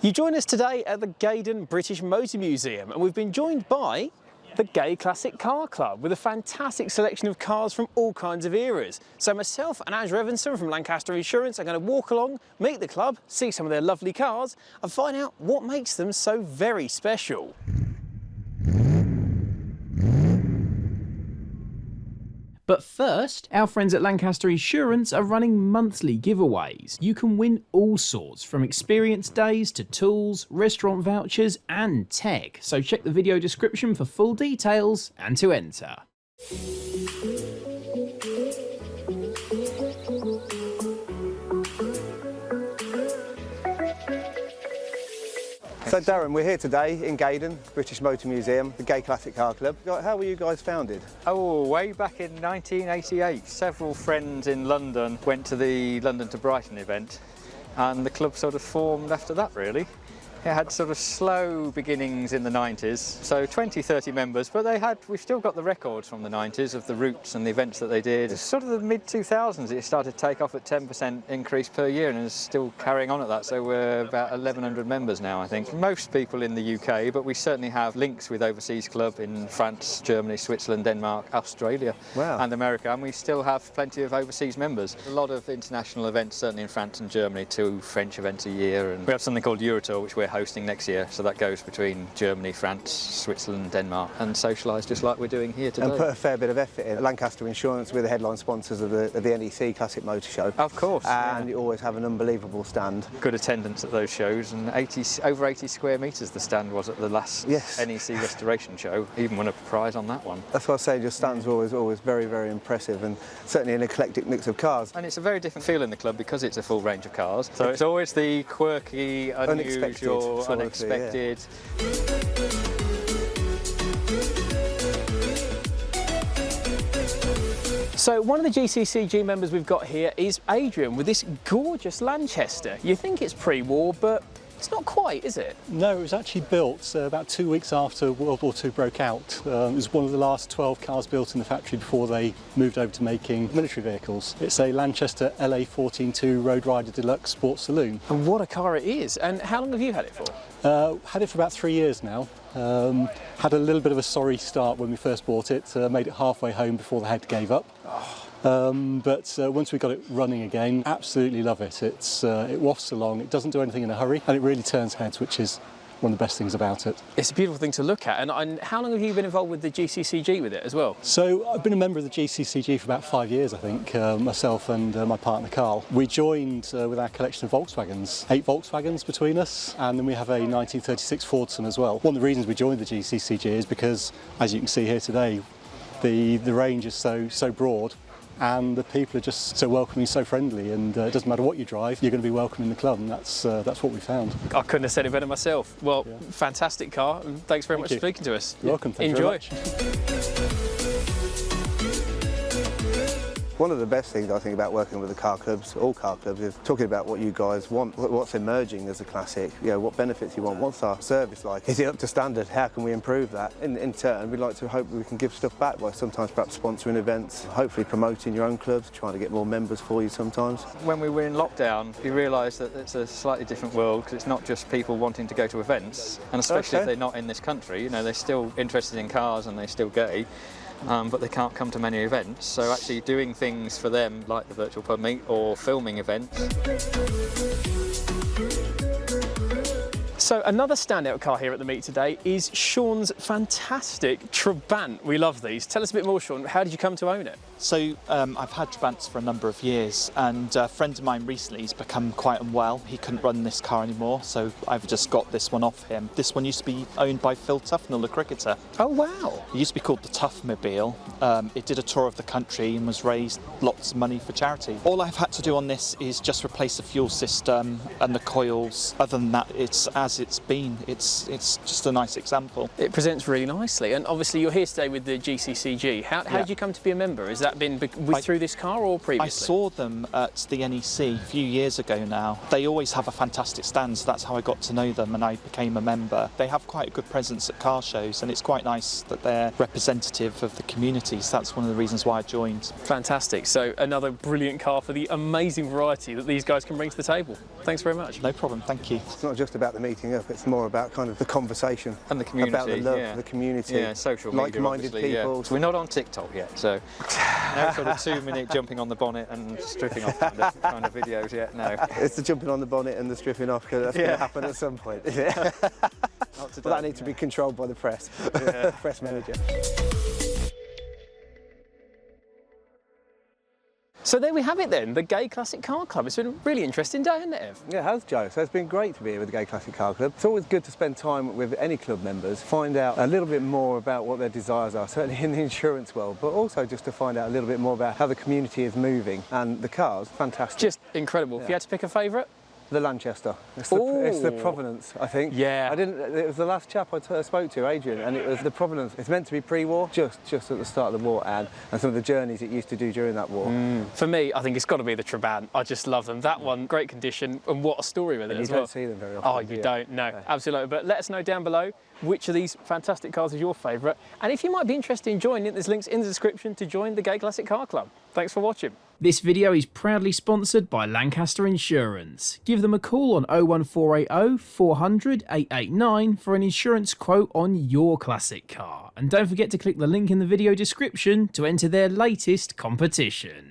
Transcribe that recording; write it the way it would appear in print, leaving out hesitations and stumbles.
You join us today at the Gaydon British Motor Museum, and we've been joined by the Gay Classic Car Club with a fantastic selection of cars from all kinds of eras. So myself and Andrew Evanson from Lancaster Insurance are going to walk along, meet the club, see some of their lovely cars and find out what makes them so very special. But first, our friends at Lancaster Insurance are running monthly giveaways. You can win all sorts, from experience days to tools, restaurant vouchers and tech. So check the video description for full details and to enter. So Darren, we're here today in Gaydon, British Motor Museum, the Gay Classic Car Club. How were you guys founded? Oh, way back in 1988. Several friends in London went to the London to Brighton event and the club sort of formed after that really. It had sort of slow beginnings in the 90s, so 20, 30 members, but we've still got the records from the 90s of the routes and the events that they did. It's sort of the mid-2000s it started to take off at 10% increase per year and is still carrying on at that, so we're about 1,100 members now, I think. Most people in the UK, but we certainly have links with overseas club in France, Germany, Switzerland, Denmark, Australia and America, and we still have plenty of overseas members. A lot of international events, certainly in France and Germany, 2 French events a year, and we have something called Eurotour, which we're hosting next year, so that goes between Germany, France, Switzerland, Denmark, and socialise just like we're doing here today. And put a fair bit of effort in. Lancaster Insurance, we're the headline sponsors of the NEC Classic Motor Show. Of course. And you always have an unbelievable stand. Good attendance at those shows, and over 80 square metres the stand was at the last NEC restoration show. Even won a prize on that one. That's what I say, your stands are always very, very impressive, and certainly an eclectic mix of cars. And it's a very different feel in the club because it's a full range of cars. So it's always the quirky, unusual, unexpected. So one of the GCCG members we've got here is Adrian with this gorgeous Lanchester. You think it's pre-war, but it's not quite, is it? No, it was actually built about 2 weeks after World War II broke out. It was one of the last 12 cars built in the factory before they moved over to making military vehicles. It's a Lanchester LA 14-2 Road Rider Deluxe Sports Saloon. And what a car it is. And how long have you had it for? Had it for about 3 years now. Had a little bit of a sorry start when we first bought it. Made it halfway home before the head gave up. But once we got it running again, absolutely love it. It wafts along, it doesn't do anything in a hurry, and it really turns heads, which is one of the best things about it. It's a beautiful thing to look at. And how long have you been involved with the GCCG with it as well? So I've been a member of the GCCG for about 5 years, I think, myself and my partner Carl. We joined with our collection of Volkswagens, 8 Volkswagens between us, and then we have a 1936 Fordson as well. One of the reasons we joined the GCCG is because, as you can see here today, the range is so broad, and the people are just so welcoming, so friendly, and it doesn't matter what you drive, you're going to be welcome in the club, and that's what we found. I couldn't have said it better myself. Well, fantastic car, and thanks very much for speaking to us. You're welcome. Thank you very much. One of the best things I think about working with the car clubs, all car clubs, is talking about what you guys want, what's emerging as a classic, what benefits you want, what's our service like, is it up to standard, how can we improve that? In turn, we'd like to hope we can give stuff back by sometimes perhaps sponsoring events, hopefully promoting your own clubs, trying to get more members for you sometimes. When we were in lockdown, we realised that it's a slightly different world because it's not just people wanting to go to events, and especially if they're not in this country, they're still interested in cars and they're still gay. But they can't come to many events, so actually doing things for them like the virtual pub meet or filming events. So another standout car here at the meet today is Sean's fantastic Trebant. We love these. Tell us a bit more, Sean. How did you come to own it? So I've had Trebants for a number of years, and a friend of mine recently has become quite unwell. He couldn't run this car anymore, so I've just got this one off him. This one used to be owned by Phil Tufnell, the cricketer. Oh wow! It used to be called the Tuffmobile. It did a tour of the country and was raised lots of money for charity. All I've had to do on this is just replace the fuel system and the coils. Other than that, it's as it's been. It's just a nice example. It presents really nicely, and obviously you're here today with the GCCG. How did you come to be a member? Is that been through this car or previously? I saw them at the NEC a few years ago now. They always have a fantastic stand, so that's how I got to know them and I became a member. They have quite a good presence at car shows, and it's quite nice that they're representative of the community, so that's one of the reasons why I joined. Fantastic. So another brilliant car for the amazing variety that these guys can bring to the table. Thanks very much. No problem, thank you. It's not just about the meeting up, it's more about kind of the conversation. And the community. About the love, yeah. the community. Yeah, social media, like-minded obviously, yeah. people. So we're not on TikTok yet, so no sort of 2-minute jumping on the bonnet and stripping off kind of videos yet, no. It's the jumping on the bonnet and the stripping off, because that's going to happen at some point. Not today, But that needs to be controlled by the press, press manager. So there we have it then, the Gay Classic Car Club. It's been a really interesting day, hasn't it, Ev? Yeah, it has, Joe. So it's been great to be here with the Gay Classic Car Club. It's always good to spend time with any club members, find out a little bit more about what their desires are, certainly in the insurance world, but also just to find out a little bit more about how the community is moving. And the cars, fantastic. Just incredible. If you had to pick a favourite? The Lanchester. It's the Provenance, I think. Yeah. It was the last chap I spoke to, Adrian, and it was the Provenance. It's meant to be pre-war, just at the start of the war, and some of the journeys it used to do during that war. For me, I think it's got to be the Trebant. I just love them. That one, great condition, and what a story with it And as you well. don't see them very often. Oh, you don't? No, absolutely. But let us know down below which of these fantastic cars is your favourite, and if you might be interested in joining, there's links in the description to join the Gay Classic Car Club. Thanks for watching. This video is proudly sponsored by Lancaster Insurance. Give them a call on 01480 400 889 for an insurance quote on your classic car. And don't forget to click the link in the video description to enter their latest competition.